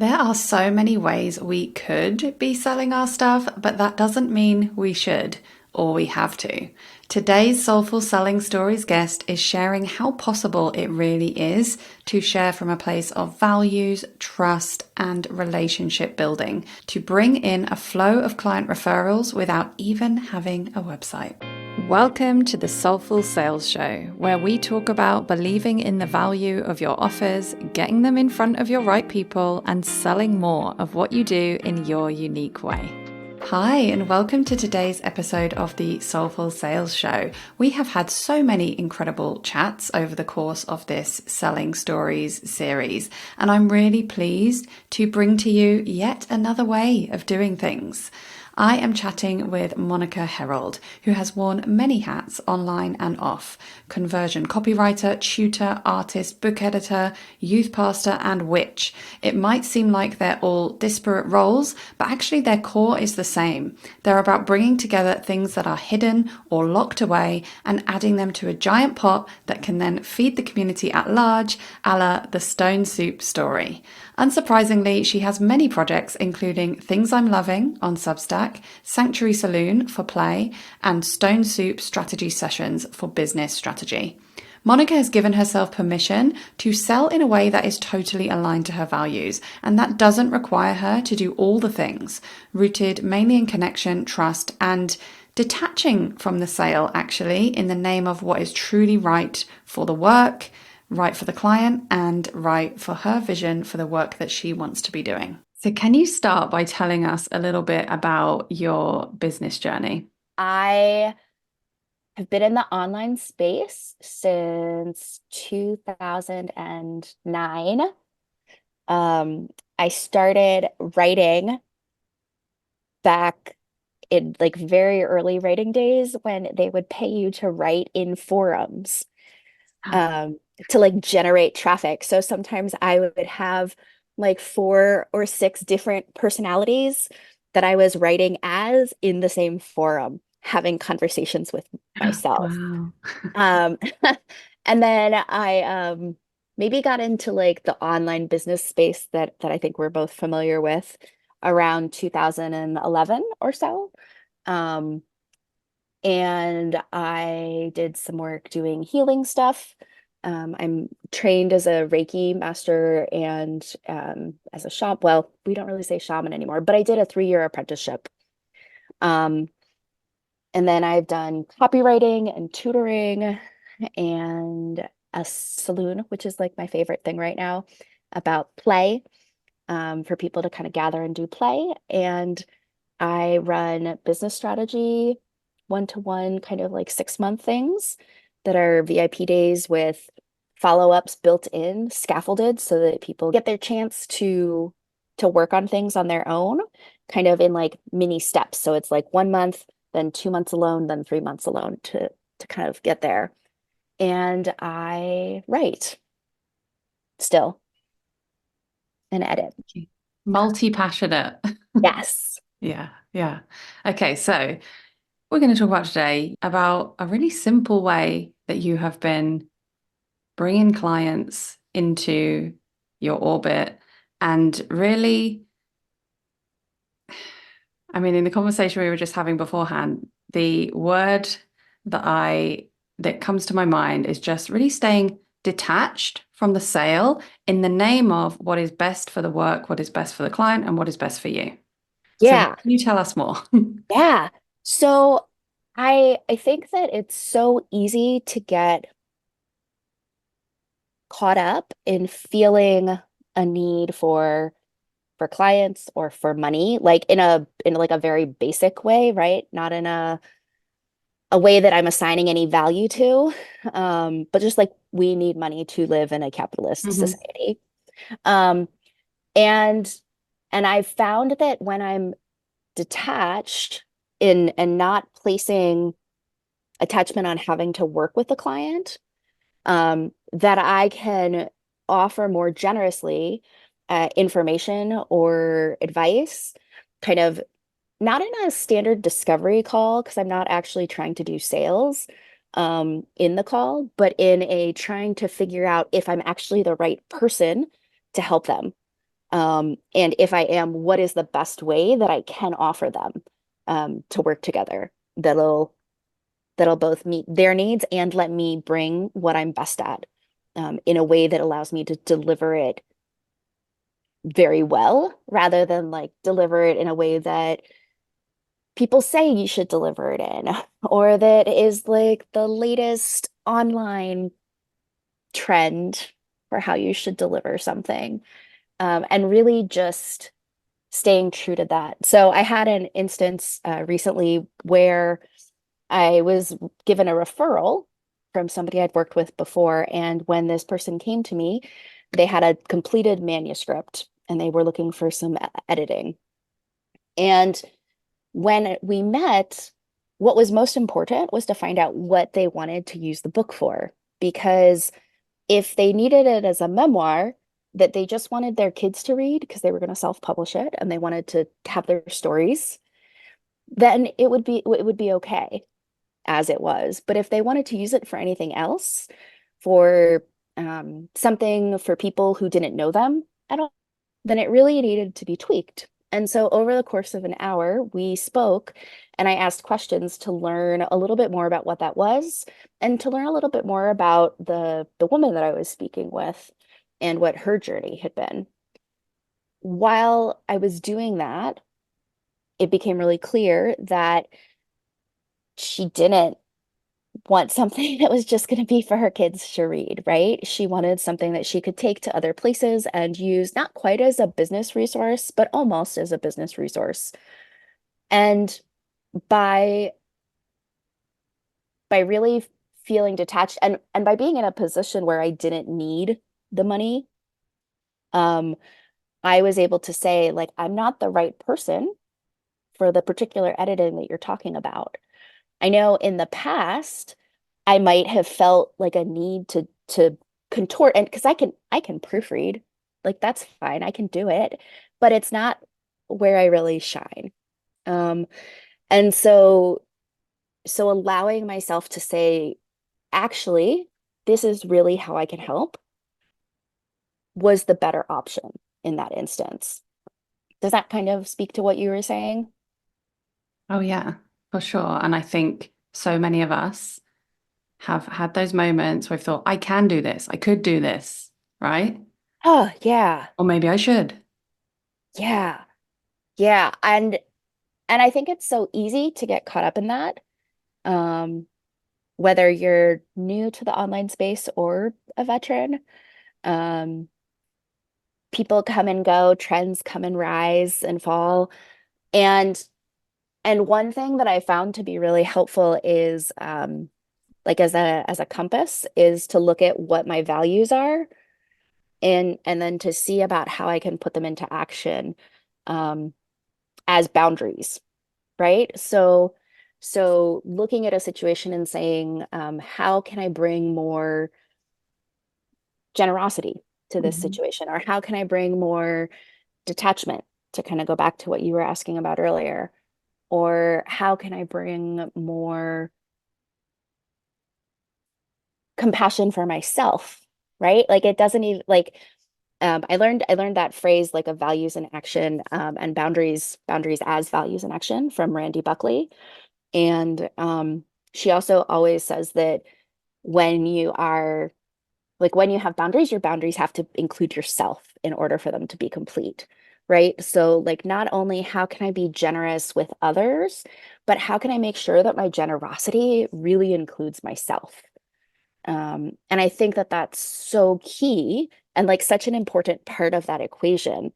There are so many ways we could be selling our stuff, but that doesn't mean we should or we have to. Today's Soulful Selling Stories guest is sharing how possible it really is to share from a place of values, trust, and relationship building to bring in a flow of client referrals without even having a website. Welcome to the Soulful Sales Show, where we talk about believing in the value of your offers, getting them in front of your right people, and selling more of what you do in your unique way. Hi, and welcome to today's episode of the Soulful Sales Show. We have had so many incredible chats over the course of this Selling Stories series, and I'm really pleased to bring to you yet another way of doing things. I am chatting with Monica Herald, who has worn many hats online and off: conversion copywriter, tutor, artist, book editor, youth pastor, and witch. It might seem like they're all disparate roles, but actually their core is the same. They're about bringing together things that are hidden or locked away and adding them to a giant pot that can then feed the community at large, a la the Stone Soup story. Unsurprisingly, she has many projects, including Things I'm Loving on Substack, Sanctuary Saloon for play, and Stone Soup strategy sessions for business strategy. Monica has given herself permission to sell in a way that is totally aligned to her values, and that doesn't require her to do all the things, rooted mainly in connection, trust, and detaching from the sale, actually, in the name of what is truly right for the work, right for the client, and right for her vision for the work that she wants to be doing. So can you start by telling us a little bit about your business journey? I have been in the online space since 2009. I started writing back in like very early writing days when they would pay you to write in forums to like generate traffic. So sometimes I would have like 4 or 6 different personalities that I was writing as in the same forum, having conversations with myself. Wow. Um, and then I maybe got into like the online business space that I think we're both familiar with around 2011 or so. Um, and I did some work doing healing stuff. I'm trained as a Reiki master and as a shaman. Well, we don't really say shaman anymore, but I did a 3-year apprenticeship. Um, and then I've done copywriting and tutoring and a saloon, which is like my favorite thing right now, about play, for people to kind of gather and do play. And I run business strategy, one-to-one, kind of like 6-month things that are VIP days with follow-ups built in, scaffolded, so that people get their chance to work on things on their own, kind of in like mini steps. So it's like 1 month, then 2 months alone, then 3 months alone to kind of get there. And I write still and edit. Multi-passionate. Yes. Yeah, yeah. Okay, so we're going to talk about today about a really simple way that you have been bringing clients into your orbit and really, I mean, in the conversation we were just having beforehand, the word that comes to my mind is just really staying detached from the sale in the name of what is best for the work, what is best for the client, and what is best for you. So can Yeah. you tell us more? Yeah. So I think that it's so easy to get caught up in feeling a need for clients or for money, like in like a very basic way, right? Not in a way that I'm assigning any value to, but just like we need money to live in a capitalist Mhm. society. Um, and and I've found that when I'm detached in and not placing attachment on having to work with the client, that I can offer more generously information or advice, kind of not in a standard discovery call, because I'm not actually trying to do sales in the call, but in a trying to figure out if I'm actually the right person to help them. And if I am, what is the best way that I can offer them to work together that'll both meet their needs and let me bring what I'm best at in a way that allows me to deliver it very well rather than like deliver it in a way that people say you should deliver it in or that is like the latest online trend for how you should deliver something. And really just staying true to that. So I had an instance recently where I was given a referral from somebody I'd worked with before. And when this person came to me, they had a completed manuscript and they were looking for some editing. And when we met, what was most important was to find out what they wanted to use the book for. Because if they needed it as a memoir that they just wanted their kids to read because they were going to self-publish it and they wanted to have their stories, then it would be okay as it was. But if they wanted to use it for anything else, for something for people who didn't know them at all, then it really needed to be tweaked. And so over the course of an hour, we spoke and I asked questions to learn a little bit more about what that was and to learn a little bit more about the woman that I was speaking with and what her journey had been. While I was doing that, it became really clear that she didn't want something that was just going to be for her kids to read, right? She wanted something that she could take to other places and use not quite as a business resource, but almost as a business resource. And by by really feeling detached and by being in a position where I didn't need the money, um, I was able to say, like, I'm not the right person for the particular editing that you're talking about. I know in the past, I might have felt like a need to contort and because I can proofread. Like that's fine. I can do it, but it's not where I really shine. Um, and so allowing myself to say, actually, this is really how I can help was the better option in that instance. Does that kind of speak to what you were saying? Oh, yeah, for sure. And I think so many of us have had those moments where we've thought, I can do this, I could do this, right? Oh, yeah. Or maybe I should. Yeah. Yeah. And I think it's so easy to get caught up in that. Um, whether you're new to the online space or a veteran, um, people come and go, trends come and rise and fall. And and one thing that I found to be really helpful is like as a compass is to look at what my values are and then to see about how I can put them into action um, as boundaries, right? So looking at a situation and saying, how can I bring more generosity to this Mhm. situation? Or how can I bring more detachment to kind of go back to what you were asking about earlier? Or how can I bring more compassion for myself, right? Like it doesn't even like I learned that phrase like of values in action and boundaries as values in action from Randy Buckley. And she also always says that when you are like when you have boundaries, your boundaries have to include yourself in order for them to be complete, right? So like not only how can I be generous with others, but how can I make sure that my generosity really includes myself? And I think that that's so key and like such an important part of that equation.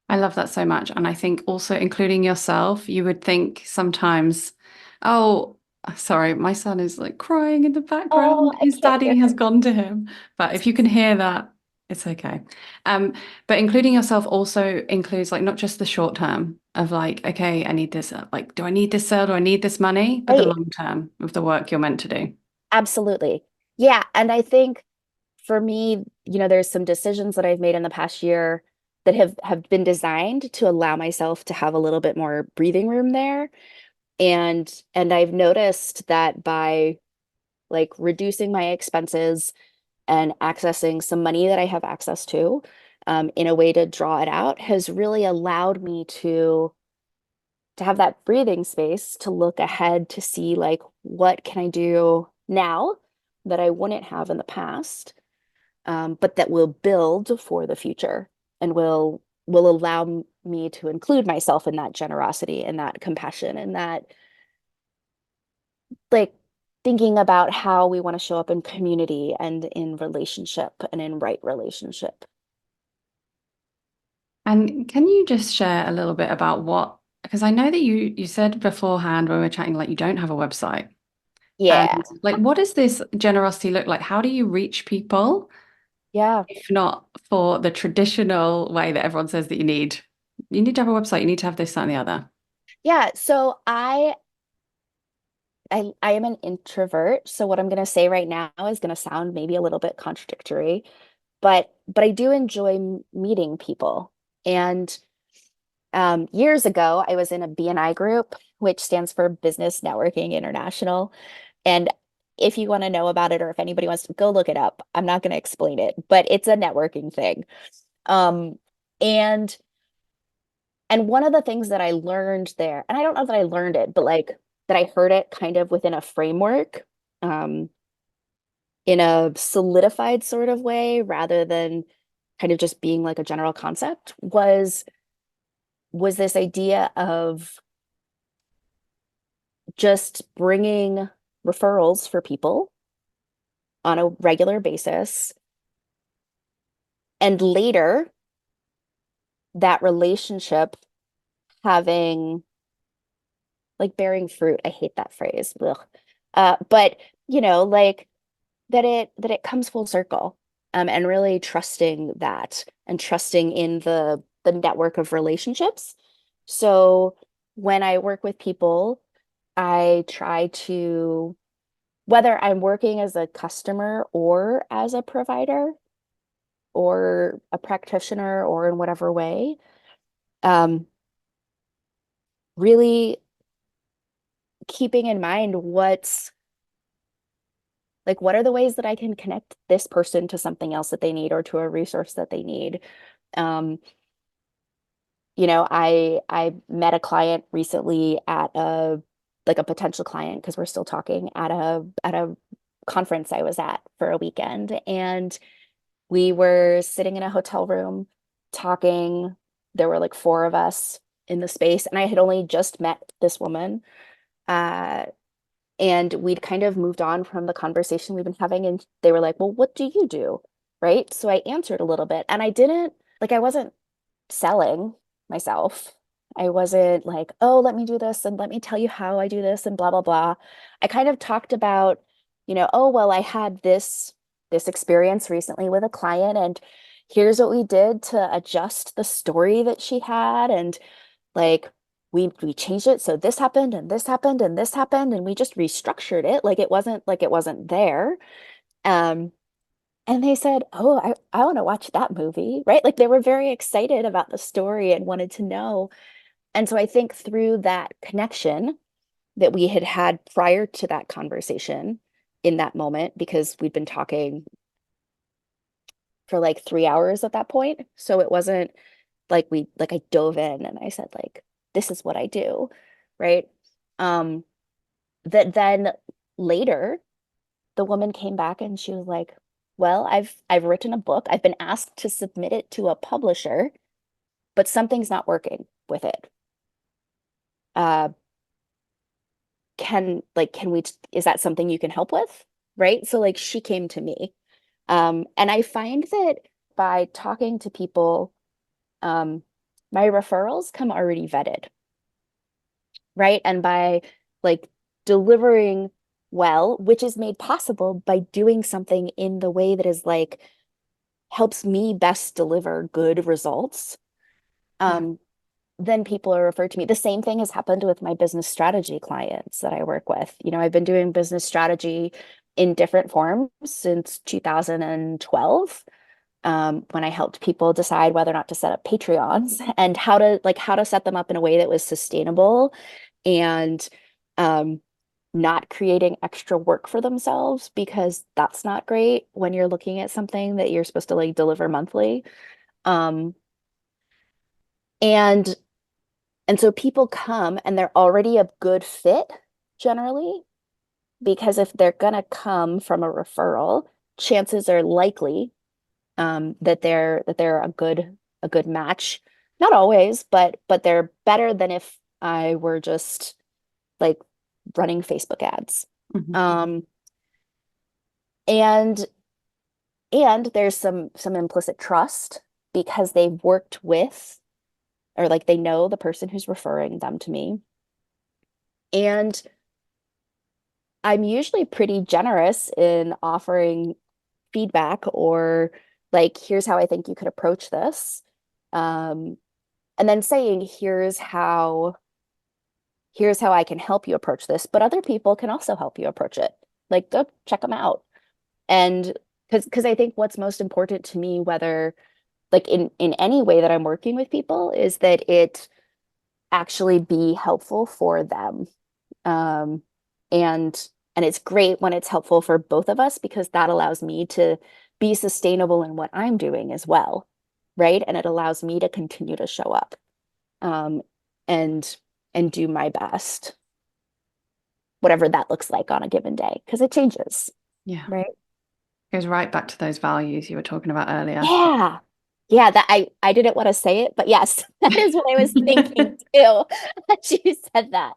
I love that so much. And I think also including yourself, you would think sometimes, oh, sorry, my son is like crying in the Oh, background. I His can't hear daddy has him. gone to him. But if you can hear that, it's okay. Um, but including yourself also includes like not just the short term of like, okay, I need this, like, do I need this sale? Do I need this money? But the Right. long term of the work you're meant to do. Absolutely. Yeah. And I think for me, there's some decisions that I've made in the past year that have been designed to allow myself to have a little bit more breathing room there. And I've noticed that by like reducing my expenses and accessing some money that I have access to, in a way to draw it out has really allowed me to have that breathing space to look ahead to see like what can I do now that I wouldn't have in the past, but that will build for the future and will allow me to include myself in that generosity and that compassion and that like thinking about how we want to show up in community and in relationship and in right relationship. And can you just share a little bit about what, because I know that you said beforehand when we were chatting, like you don't have a website. Yeah. And like, what does this generosity look like? How do you reach people Yeah. if not for the traditional way that everyone says that you need? You need to have a website, you need to have this, that, and the other. Yeah. So I am an introvert. So what I'm going to say right now is going to sound maybe a little bit contradictory, but I do enjoy meeting people. And years ago, I was in a BNI group, which stands for Business Networking International. And if you want to know about it, or if anybody wants to go look it up, I'm not going to explain it, but it's a networking thing. Um, and and one of the things that I learned there, and I don't know that I learned it, but like that I heard it kind of within a framework, um, in a solidified sort of way, rather than kind of just being like a general concept, was this idea of just bringing referrals for people on a regular basis, and later that relationship having like bearing fruit. I hate that phrase. Ugh. But like that it comes full circle. And really trusting that and trusting in the network of relationships. So when I work with people, I try to, whether I'm working as a customer or as a provider or a practitioner or in whatever way, um, really keeping in mind what are the ways that I can connect this person to something else that they need or to a resource that they need. Um, I met a client recently at a like a potential client because we're still talking at a conference I was at for a weekend, and we were sitting in a hotel room talking. There were like four of us in the space, and I had only just met this woman. Uh, and we'd kind of moved on from the conversation we've been having, and they were like, "Well, what do you do?" Right? So I answered a little bit, and I wasn't selling myself. I wasn't like, "Oh, let me do this and let me tell you how I do this and blah blah blah." I kind of talked about, "Oh, well, I had this experience recently with a client, and here's what we did to adjust the story that she had, and like we changed it so this happened and this happened and this happened, and we just restructured it like it wasn't there." Um, and they said, "Oh, I want to watch that movie," right? Like they were very excited about the story and wanted to know. And so I think through that connection that we had had prior to that conversation in that moment, because we'd been talking for like 3 hours at that point. So it wasn't like I dove in and I said, like, this is what I do, right? Um, that then later the woman came back and she was like, "Well, I've written a book. I've been asked to submit it to a publisher, but something's not working with it. Uh, can we, is that something you can help with?" Right? So like she came to me. And I find that by talking to people, um, my referrals come already vetted, right? And by like delivering well, which is made possible by doing something in the way that is like helps me best deliver good results, Yeah. um, then people are referred to me. The same thing has happened with my business strategy clients that I work with. I've been doing business strategy in different forms since 2012, when I helped people decide whether or not to set up Patreons and how to set them up in a way that was sustainable and um, not creating extra work for themselves, because that's not great when you're looking at something that you're supposed to like deliver monthly. Um, and and so people come and they're already a good fit generally, because if they're gonna come from a referral, chances are likely that they're a good match. Not always, but they're better than if I were just like running Facebook ads. Mhm. Um, and and there's some implicit trust because they've worked with, or like they know the person who's referring them to me. And I'm usually pretty generous in offering feedback or like, here's how I think you could approach this. Um, and then saying, here's how I can help you approach this, but other people can also help you approach it. Like, go check them out. And because I think what's most important to me, whether like in any way that I'm working with people, is that it actually be helpful for them. Um, and and it's great when it's helpful for both of us because that allows me to be sustainable in what I'm doing as well, right? And it allows me to continue to show up, um, and and do my best, whatever that looks like on a given day, because it changes, Yeah. right? Goes right back to those values you were talking about earlier. Yeah. Yeah, that I didn't want to say it, but yes, that is what I was thinking too. As you said that.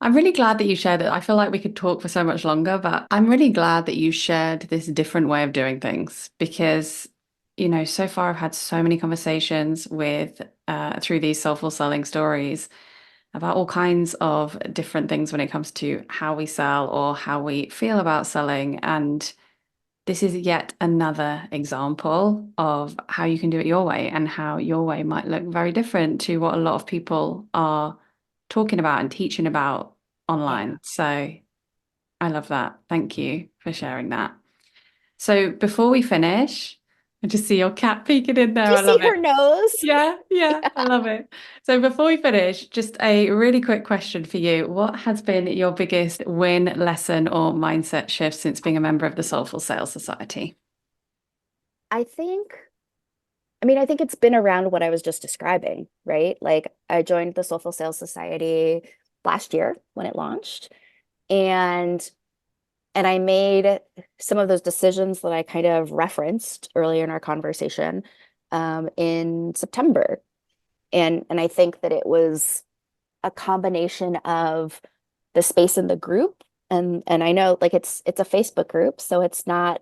I'm really glad that you shared it. I feel like we could talk for so much longer, but I'm really glad that you shared this different way of doing things because, so far I've had so many conversations with through these soulful selling stories about all kinds of different things when it comes to how we sell or how we feel about selling. And this is yet another example of how you can do it your way and how your way might look very different to what a lot of people are talking about and teaching about Yeah. online. So I love that. Thank you for sharing that. So before we finish, I just see your cat peeking in Do there. you I see love her it. nose? Yeah, yeah, I Yeah. love it. So before we finish, just a really quick question for you. What has been your biggest win, lesson, or mindset shift since being a member of the Soulful Sales Society? I think, I think it's been around what I was just describing, right? Like I joined the Soulful Sales Society last year when it launched, and and I made some of those decisions that I kind of referenced earlier in our conversation, in September. And I think that it was a combination of the space in the group, and I know like it's a Facebook group, so it's not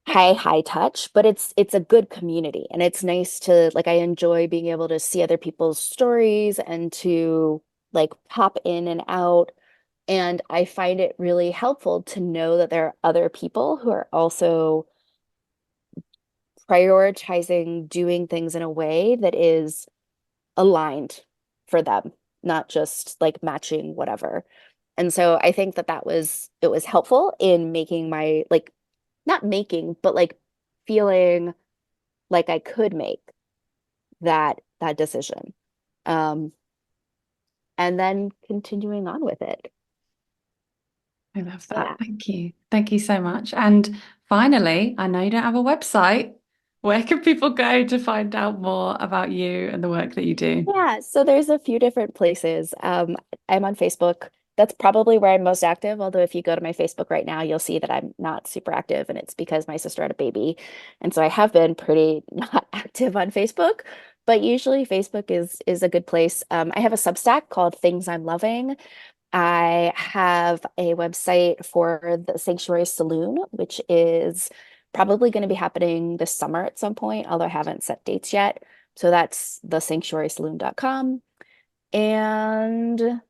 high touch, but it's a good community, and it's nice to like I enjoy being able to see other people's stories and to like pop in and out. And I find it really helpful to know that there are other people who are also prioritizing doing things in a way that is aligned for them, not just like matching whatever. And so I think that it was helpful in making my like not making, but like feeling like I could make that decision. Um, and then continuing on with it. I love that. Yeah. Thank you. Thank you so much. And finally, I know you don't have a website. Where can people go to find out more about you and the work that you do? Yeah, so there's a few different places. I'm on Facebook. That's probably where I'm most active. Although if you go to my Facebook right now, you'll see that I'm not super active, and it's because my sister had a baby. And so I have been pretty not active on Facebook, but usually Facebook is a good place. I have a Substack called Things I'm Loving. I have a website for the Sanctuary Saloon, which is probably going to be happening this summer at some point, although I haven't set dates yet. So that's thesanctuarysaloon.com. And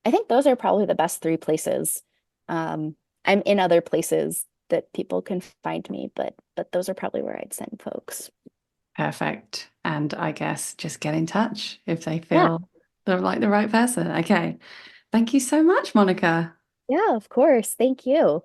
I think those are probably the best three places. I'm in other places that people can find me, but those are probably where I'd send folks. Perfect. And I guess just get in touch if they Yeah, feel they're like the right person. Okay. Thank you so much, Monica. yeah, of course. Thank you.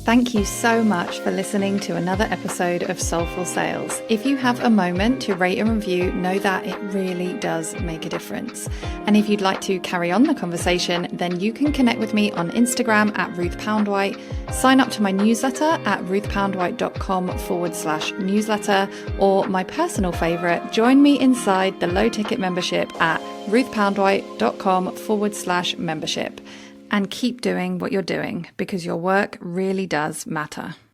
Thank you so much for listening to another episode of Soulful Sales. If you have a moment to rate and review, know that it really does make a difference. And if you'd like to carry on the conversation, then you can connect with me on Instagram at Ruth Poundwhite, sign up to my newsletter at ruthpoundwhite.com/newsletter, or my personal favorite, join me inside the low ticket membership at ruthpoundwhite.com/membership. And keep doing what you're doing because your work really does matter.